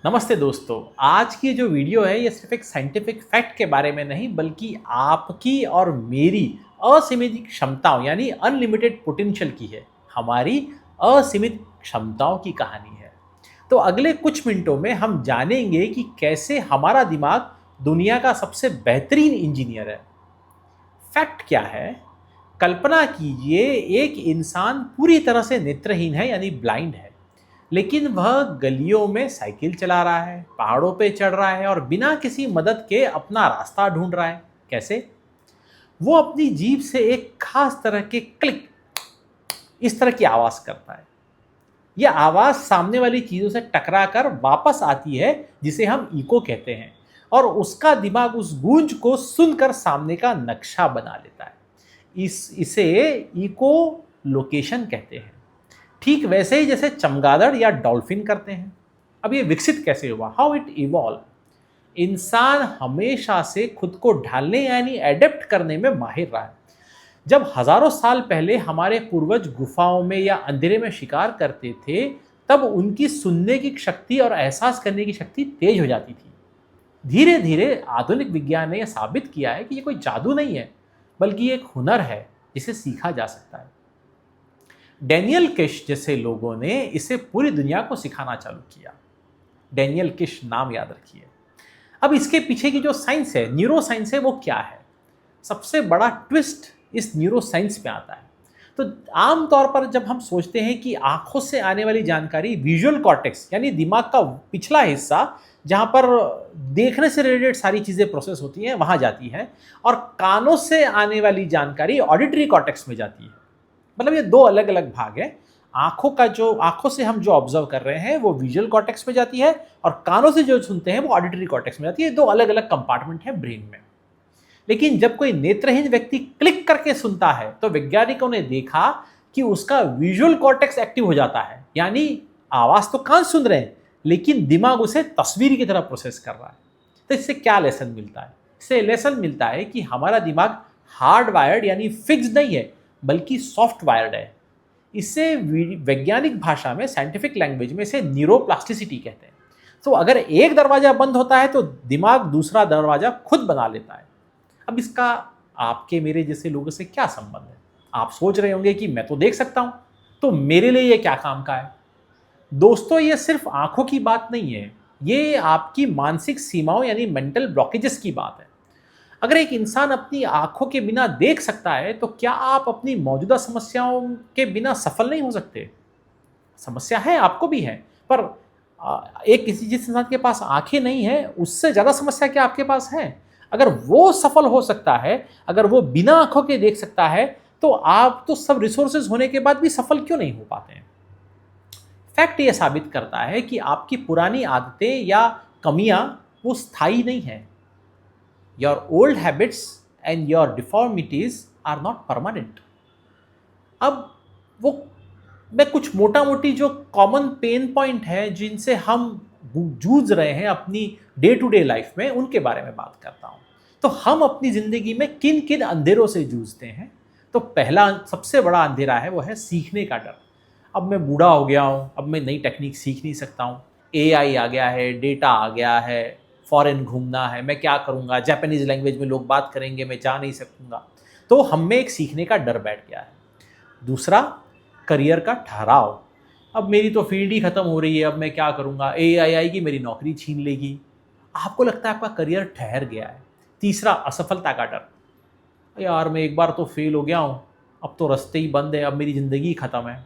नमस्ते दोस्तों। आज की जो वीडियो है ये सिर्फ एक साइंटिफिक फैक्ट के बारे में नहीं बल्कि आपकी और मेरी असीमित क्षमताओं यानी अनलिमिटेड पोटेंशियल की है। हमारी असीमित क्षमताओं की कहानी है। तो अगले कुछ मिनटों में हम जानेंगे कि कैसे हमारा दिमाग दुनिया का सबसे बेहतरीन इंजीनियर है। फैक्ट क्या है? कल्पना कीजिए, एक इंसान पूरी तरह से नेत्रहीन है यानी ब्लाइंड है, लेकिन वह गलियों में साइकिल चला रहा है, पहाड़ों पे चढ़ रहा है और बिना किसी मदद के अपना रास्ता ढूंढ रहा है। कैसे? वो अपनी जीभ से एक खास तरह के क्लिक, इस तरह की आवाज करता है। यह आवाज सामने वाली चीजों से टकराकर वापस आती है, जिसे हम इको कहते हैं, और उसका दिमाग उस गूंज को सुनकर सामने का नक्शा बना लेता है। इसे इको लोकेशन कहते हैं। ठीक वैसे ही जैसे चमगादड़ या डॉल्फिन करते हैं। अब ये विकसित कैसे हुआ? How it evolve? इंसान हमेशा से खुद को ढालने यानी एडेप्ट करने में माहिर रहा है। जब हजारों साल पहले हमारे पूर्वज गुफाओं में या अंधेरे में शिकार करते थे, तब उनकी सुनने की शक्ति और एहसास करने की शक्ति तेज हो जाती थी। धीरे धीरे आधुनिक विज्ञान ने यह साबित किया है कि ये कोई जादू नहीं है, बल्कि एक हुनर है जिसे सीखा जा सकता है। डैनियल किश जैसे लोगों ने इसे पूरी दुनिया को सिखाना चालू किया। डैनियल किश नाम याद रखिए। अब इसके पीछे की जो साइंस है, न्यूरो साइंस है, वो क्या है? सबसे बड़ा ट्विस्ट इस न्यूरो साइंस में आता है। तो आमतौर पर जब हम सोचते हैं कि आंखों से आने वाली जानकारी विजुअल कॉर्टेक्स यानी दिमाग का पिछला हिस्सा, जहां पर देखने से रिलेटेड सारी चीजें प्रोसेस होती हैं, वहां जाती है, और कानों से आने वाली जानकारी ऑडिटरी कॉर्टेक्स में जाती है। मतलब ये दो अलग अलग भाग है। आंखों से हम जो ऑब्जर्व कर रहे हैं वो विजुअल कॉर्टेक्स में जाती है, और कानों से जो सुनते हैं वो ऑडिटरी कॉर्टेक्स में जाती है। दो अलग अलग कंपार्टमेंट है ब्रेन में। लेकिन जब कोई नेत्रहीन व्यक्ति क्लिक करके सुनता है, तो वैज्ञानिकों ने देखा कि उसका विजुअल कॉर्टेक्स एक्टिव हो जाता है। यानी आवाज तो कान सुन रहे हैं, लेकिन दिमाग उसे तस्वीर की तरह प्रोसेस कर रहा है। तो इससे क्या लेसन मिलता है? इससे लेसन मिलता है कि हमारा दिमाग हार्ड वायर्ड यानी फिक्स नहीं है, बल्कि सॉफ्ट वायर्ड है। इसे वैज्ञानिक भाषा में, साइंटिफिक लैंग्वेज में इसे न्यूरोप्लास्टिसिटी कहते हैं। तो अगर एक दरवाजा बंद होता है तो दिमाग दूसरा दरवाजा खुद बना लेता है। अब इसका आपके मेरे जैसे लोगों से क्या संबंध है? आप सोच रहे होंगे कि मैं तो देख सकता हूं, तो मेरे लिए ये क्या काम का है? दोस्तों, ये सिर्फ आंखों की बात नहीं है, ये आपकी मानसिक सीमाओं यानी मेंटल ब्लॉकेजेस की बात है। अगर एक इंसान अपनी आंखों के बिना देख सकता है, तो क्या आप अपनी मौजूदा समस्याओं के बिना सफल नहीं हो सकते? समस्या है, आपको भी है, पर एक किसी जिस इंसान के पास आंखें नहीं है, उससे ज्यादा समस्या क्या आपके पास है? अगर वो सफल हो सकता है, अगर वो बिना आंखों के देख सकता है, तो आप तो सब रिसोर्सेज होने के बाद भी सफल क्यों नहीं हो पाते हैं? फैक्ट ये साबित करता है कि आपकी पुरानी आदतें या कमियां वो स्थायी नहीं है। Your old habits and your deformities are not permanent. अब वो मैं कुछ मोटा मोटी जो कॉमन पेन पॉइंट है जिनसे हम जूझ रहे हैं अपनी डे टू डे लाइफ में, उनके बारे में बात करता हूँ। तो हम अपनी ज़िंदगी में किन किन अंधेरों से जूझते हैं? तो पहला सबसे बड़ा अंधेरा है वो है सीखने का डर। अब मैं बूढ़ा हो गया हूँ, अब मैं नई टेक्निक सीख नहीं सकता हूँ, एआई आ गया है, डेटा आ गया है, फॉरेन घूमना है, मैं क्या करूँगा, जापानीज लैंग्वेज में लोग बात करेंगे, मैं जा नहीं सकूँगा। तो हम में एक सीखने का डर बैठ गया है। दूसरा, करियर का ठहराव। अब मेरी तो फील्ड ही खत्म हो रही है, अब मैं क्या करूँगा, एआई आएगी मेरी नौकरी छीन लेगी। आपको लगता है आपका करियर ठहर गया है। तीसरा, असफलता का डर। यार मैं एक बार तो फेल हो गया हूँ, अब तो रास्ते ही बंद है, अब मेरी ज़िंदगी ख़त्म है।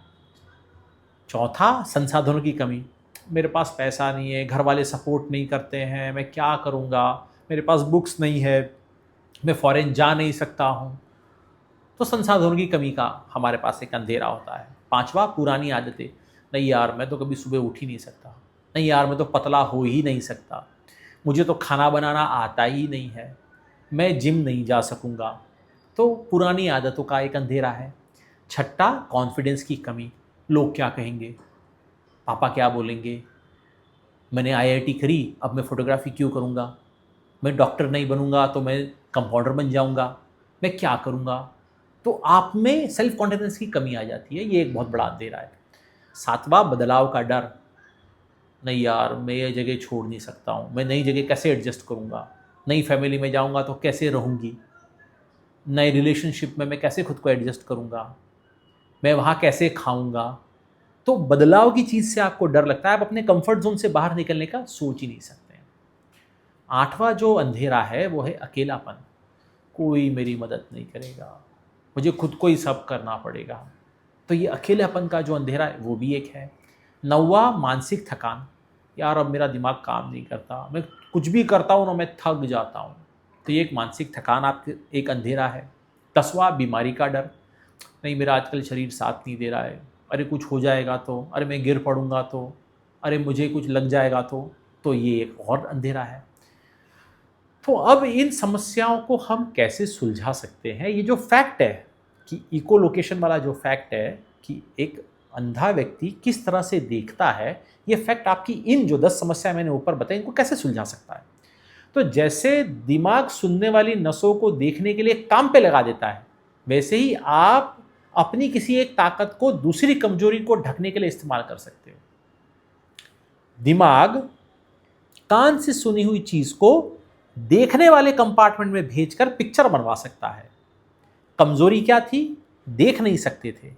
चौथा, संसाधनों की कमी। मेरे पास पैसा नहीं है, घर वाले सपोर्ट नहीं करते हैं, मैं क्या करूँगा, मेरे पास बुक्स नहीं है, मैं फ़ॉरेन जा नहीं सकता हूँ। तो संसाधनों की कमी का हमारे पास एक अंधेरा होता है। पांचवा, पुरानी आदतें। नहीं यार मैं तो कभी सुबह उठ ही नहीं सकता, नहीं यार मैं तो पतला हो ही नहीं सकता, मुझे तो खाना बनाना आता ही नहीं है, मैं जिम नहीं जा सकूँगा। तो पुरानी आदतों का एक अंधेरा है। छठा, कॉन्फिडेंस की कमी। लोग क्या कहेंगे, पापा क्या बोलेंगे, मैंने आईआईटी करी, अब मैं फ़ोटोग्राफी क्यों करूँगा, मैं डॉक्टर नहीं बनूँगा तो मैं कंपाउंडर बन जाऊँगा, मैं क्या करूँगा। तो आप में सेल्फ कॉन्फिडेंस की कमी आ जाती है। ये एक बहुत बड़ा अंधेरा है। सातवां, बदलाव का डर। नहीं यार, मैं ये जगह छोड़ नहीं सकता हूँ, मैं नई जगह कैसे एडजस्ट करूँगा, नई फैमिली में जाऊँगा तो कैसे रहूँगी, नए रिलेशनशिप में मैं कैसे खुद को एडजस्ट करूँगा, मैं वहाँ कैसे खाऊँगा। तो बदलाव की चीज़ से आपको डर लगता है, आप अपने कंफर्ट ज़ोन से बाहर निकलने का सोच ही नहीं सकते हैं। 8वां जो अंधेरा है वो है अकेलापन। कोई मेरी मदद नहीं करेगा, मुझे खुद को ही सब करना पड़ेगा। तो ये अकेलापन का जो अंधेरा है वो भी एक है। 9वां मानसिक थकान। यार अब मेरा दिमाग काम नहीं करता, मैं कुछ भी करता हूँ ना मैं थक जाता हूँ। तो ये एक मानसिक थकान आपके एक अंधेरा है। 10वां बीमारी का डर। नहीं, मेरा आजकल शरीर साथ नहीं दे रहा है, अरे कुछ हो जाएगा तो, अरे मैं गिर पड़ूंगा तो, अरे मुझे कुछ लग जाएगा तो ये एक और अंधेरा है। तो अब इन समस्याओं को हम कैसे सुलझा सकते हैं? ये जो फैक्ट है कि इको लोकेशन वाला जो फैक्ट है कि एक अंधा व्यक्ति किस तरह से देखता है, ये फैक्ट आपकी इन जो 10 समस्या मैंने ऊपर बताई इनको कैसे सुलझा सकता है। तो जैसे दिमाग सुनने वाली नसों को देखने के लिए काम पे लगा देता है, वैसे ही आप अपनी किसी एक ताकत को दूसरी कमजोरी को ढकने के लिए इस्तेमाल कर सकते हो। दिमाग कान से सुनी हुई चीज को देखने वाले कंपार्टमेंट में भेजकर पिक्चर बनवा सकता है। कमजोरी क्या थी? देख नहीं सकते थे।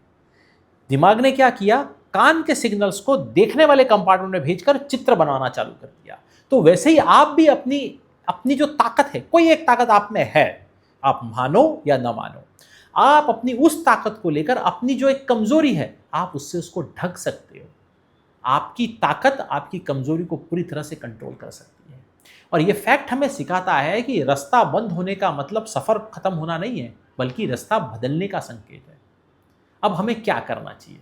दिमाग ने क्या किया? कान के सिग्नल्स को देखने वाले कंपार्टमेंट में भेजकर चित्र बनाना चालू कर दिया। तो वैसे ही आप भी अपनी अपनी जो ताकत है, कोई एक ताकत आप में है, आप मानो या ना मानो, आप अपनी उस ताकत को लेकर अपनी जो एक कमजोरी है आप उससे उसको ढक सकते हो। आपकी ताकत आपकी कमजोरी को पूरी तरह से कंट्रोल कर सकती है। और ये फैक्ट हमें सिखाता है कि रास्ता बंद होने का मतलब सफर खत्म होना नहीं है, बल्कि रास्ता बदलने का संकेत है। अब हमें क्या करना चाहिए?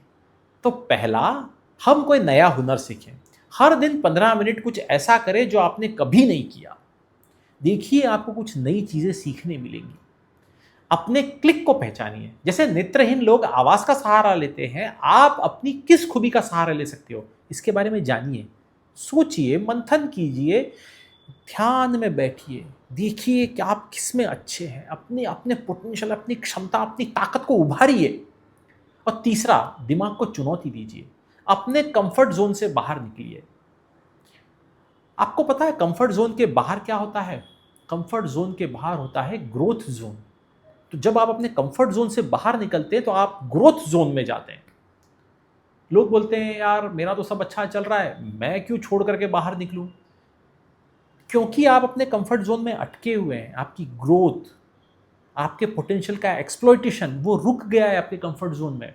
तो पहला, हम कोई नया हुनर सीखें। हर दिन 15 मिनट कुछ ऐसा करें जो आपने कभी नहीं किया। देखिए आपको कुछ नई चीजें सीखने मिलेंगी। अपने क्लिक को पहचानिए। जैसे नेत्रहीन लोग आवाज का सहारा लेते हैं, आप अपनी किस खूबी का सहारा ले सकते हो इसके बारे में जानिए, सोचिए, मंथन कीजिए, ध्यान में बैठिए, देखिए कि आप किस में अच्छे हैं, अपने अपने पोटेंशियल, अपनी क्षमता, अपनी ताकत को उभारिए। और तीसरा, दिमाग को चुनौती दीजिए, अपने कंफर्ट जोन से बाहर निकलिए। आपको पता है कंफर्ट जोन के बाहर क्या होता है? कंफर्ट जोन के बाहर होता है ग्रोथ जोन। तो जब आप अपने कंफर्ट जोन से बाहर निकलते हैं तो आप ग्रोथ जोन में जाते हैं। लोग बोलते हैं यार मेरा तो सब अच्छा चल रहा है, मैं क्यों छोड़ करके बाहर निकलूं? क्योंकि आप अपने कंफर्ट जोन में अटके हुए हैं। आपकी ग्रोथ, आपके पोटेंशियल का एक्सप्लॉइटेशन वो रुक गया है आपके कंफर्ट जोन में।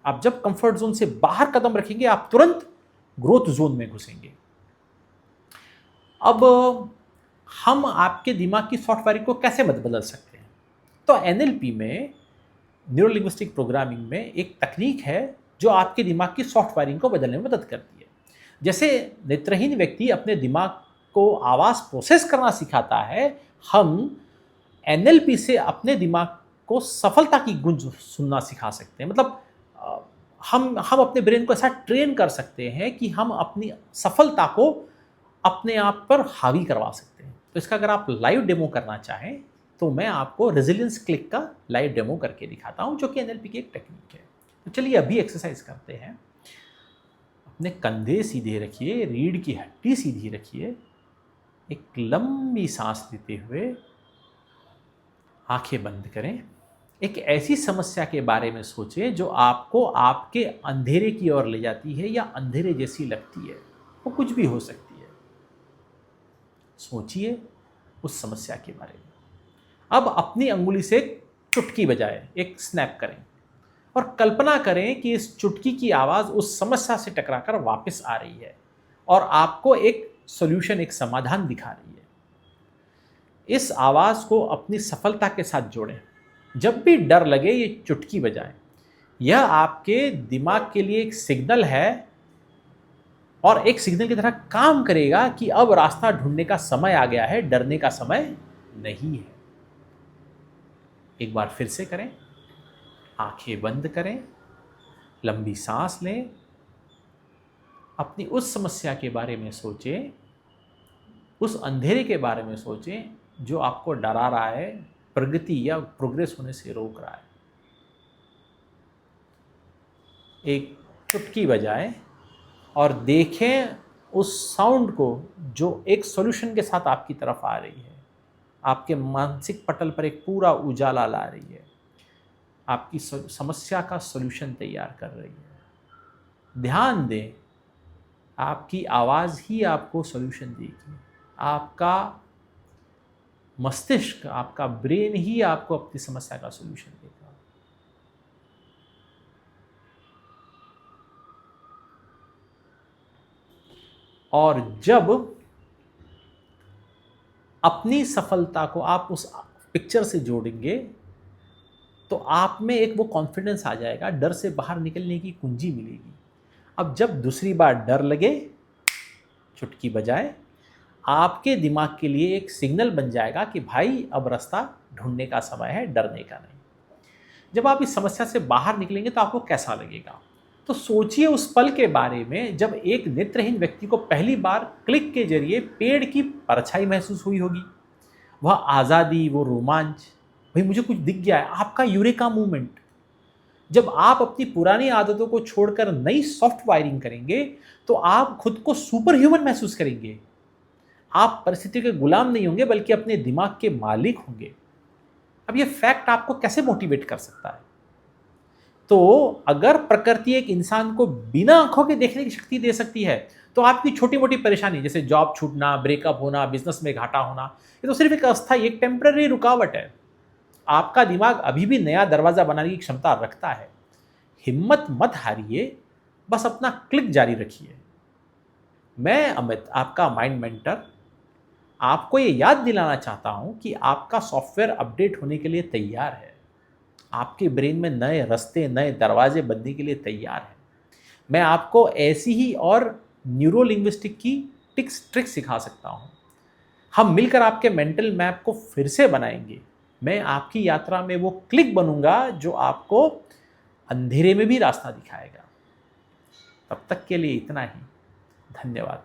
आप जब कंफर्ट जोन से बाहर कदम रखेंगे आप तुरंत ग्रोथ जोन में घुसेंगे। अब हम आपके दिमाग की सॉफ्टवेयर को कैसे बदल सकते हैं? तो एनएलपी में, न्यूरो लिंग्विस्टिक प्रोग्रामिंग में, एक तकनीक है जो आपके दिमाग की सॉफ्टवेयरिंग को बदलने में मदद करती है। जैसे नेत्रहीन व्यक्ति अपने दिमाग को आवाज़ प्रोसेस करना सिखाता है, हम एनएलपी से अपने दिमाग को सफलता की गूंज सुनना सिखा सकते हैं। मतलब हम अपने ब्रेन को ऐसा ट्रेन कर सकते हैं कि हम अपनी सफलता को अपने आप पर हावी करवा सकते हैं। तो इसका अगर आप लाइव डेमो करना चाहें तो मैं आपको रेजिलियंस क्लिक का लाइव डेमो करके दिखाता हूं, जो कि एनएलपी की एक टेक्निक है। तो चलिए अभी एक्सरसाइज करते हैं। अपने कंधे सीधे रखिए, रीढ़ की हड्डी सीधी रखिए, एक लंबी सांस लेते हुए आंखें बंद करें। एक ऐसी समस्या के बारे में सोचें जो आपको आपके अंधेरे की ओर ले जाती है या अंधेरे जैसी लगती है। वो कुछ भी हो सकती है। सोचिए उस समस्या के बारे में। अब अपनी अंगुली से चुटकी बजाएं, एक स्नैप करें और कल्पना करें कि इस चुटकी की आवाज़ उस समस्या से टकराकर वापस आ रही है और आपको एक सॉल्यूशन, एक समाधान दिखा रही है। इस आवाज़ को अपनी सफलता के साथ जोड़ें। जब भी डर लगे ये चुटकी बजाएं। यह आपके दिमाग के लिए एक सिग्नल है और एक सिग्नल की तरह काम करेगा कि अब रास्ता ढूंढने का समय आ गया है, डरने का समय नहीं है। एक बार फिर से करें, आंखें बंद करें, लंबी सांस लें, अपनी उस समस्या के बारे में सोचें, उस अंधेरे के बारे में सोचें जो आपको डरा रहा है, प्रगति या प्रोग्रेस होने से रोक रहा है। एक चुटकी बजाएं और देखें उस साउंड को जो एक सॉल्यूशन के साथ आपकी तरफ आ रही है, आपके मानसिक पटल पर एक पूरा उजाला ला रही है, आपकी समस्या का सॉल्यूशन तैयार कर रही है। ध्यान दें, आपकी आवाज़ ही आपको सॉल्यूशन देगी। आपका मस्तिष्क, आपका ब्रेन ही आपको अपनी समस्या का सॉल्यूशन देगा। और जब अपनी सफलता को आप उस पिक्चर से जोड़ेंगे तो आप में एक वो कॉन्फिडेंस आ जाएगा, डर से बाहर निकलने की कुंजी मिलेगी। अब जब दूसरी बार डर लगे, चुटकी बजाए, आपके दिमाग के लिए एक सिग्नल बन जाएगा कि भाई अब रास्ता ढूंढने का समय है, डरने का नहीं। जब आप इस समस्या से बाहर निकलेंगे तो आपको कैसा लगेगा? तो सोचिए उस पल के बारे में जब एक नेत्रहीन व्यक्ति को पहली बार क्लिक के जरिए पेड़ की परछाई महसूस हुई होगी। वह आज़ादी, वो रोमांच, भाई मुझे कुछ दिख गया है, आपका यूरेका मूवमेंट। जब आप अपनी पुरानी आदतों को छोड़कर नई सॉफ्ट वायरिंग करेंगे तो आप खुद को सुपर ह्यूमन महसूस करेंगे। आप परिस्थिति के गुलाम नहीं होंगे बल्कि अपने दिमाग के मालिक होंगे। अब ये फैक्ट आपको कैसे मोटिवेट कर सकता है? तो अगर प्रकृति एक इंसान को बिना आंखों के देखने की शक्ति दे सकती है, तो आपकी छोटी मोटी परेशानी जैसे जॉब छूटना, ब्रेकअप होना, बिजनेस में घाटा होना, ये तो सिर्फ एक अस्थायी, एक टेम्पररी रुकावट है। आपका दिमाग अभी भी नया दरवाजा बनाने की क्षमता रखता है। हिम्मत मत हारिए, बस अपना क्लिक जारी रखिए। मैं अमित, आपका माइंड मेंटर, आपको ये याद दिलाना चाहता हूं कि आपका सॉफ्टवेयर अपडेट होने के लिए तैयार है। आपके ब्रेन में नए रास्ते, नए दरवाजे बनने के लिए तैयार है। मैं आपको ऐसी ही और न्यूरो लिंग्विस्टिक की ट्रिक्स सिखा सकता हूँ। हम मिलकर आपके मेंटल मैप को फिर से बनाएंगे। मैं आपकी यात्रा में वो क्लिक बनूंगा जो आपको अंधेरे में भी रास्ता दिखाएगा। तब तक के लिए इतना ही। धन्यवाद।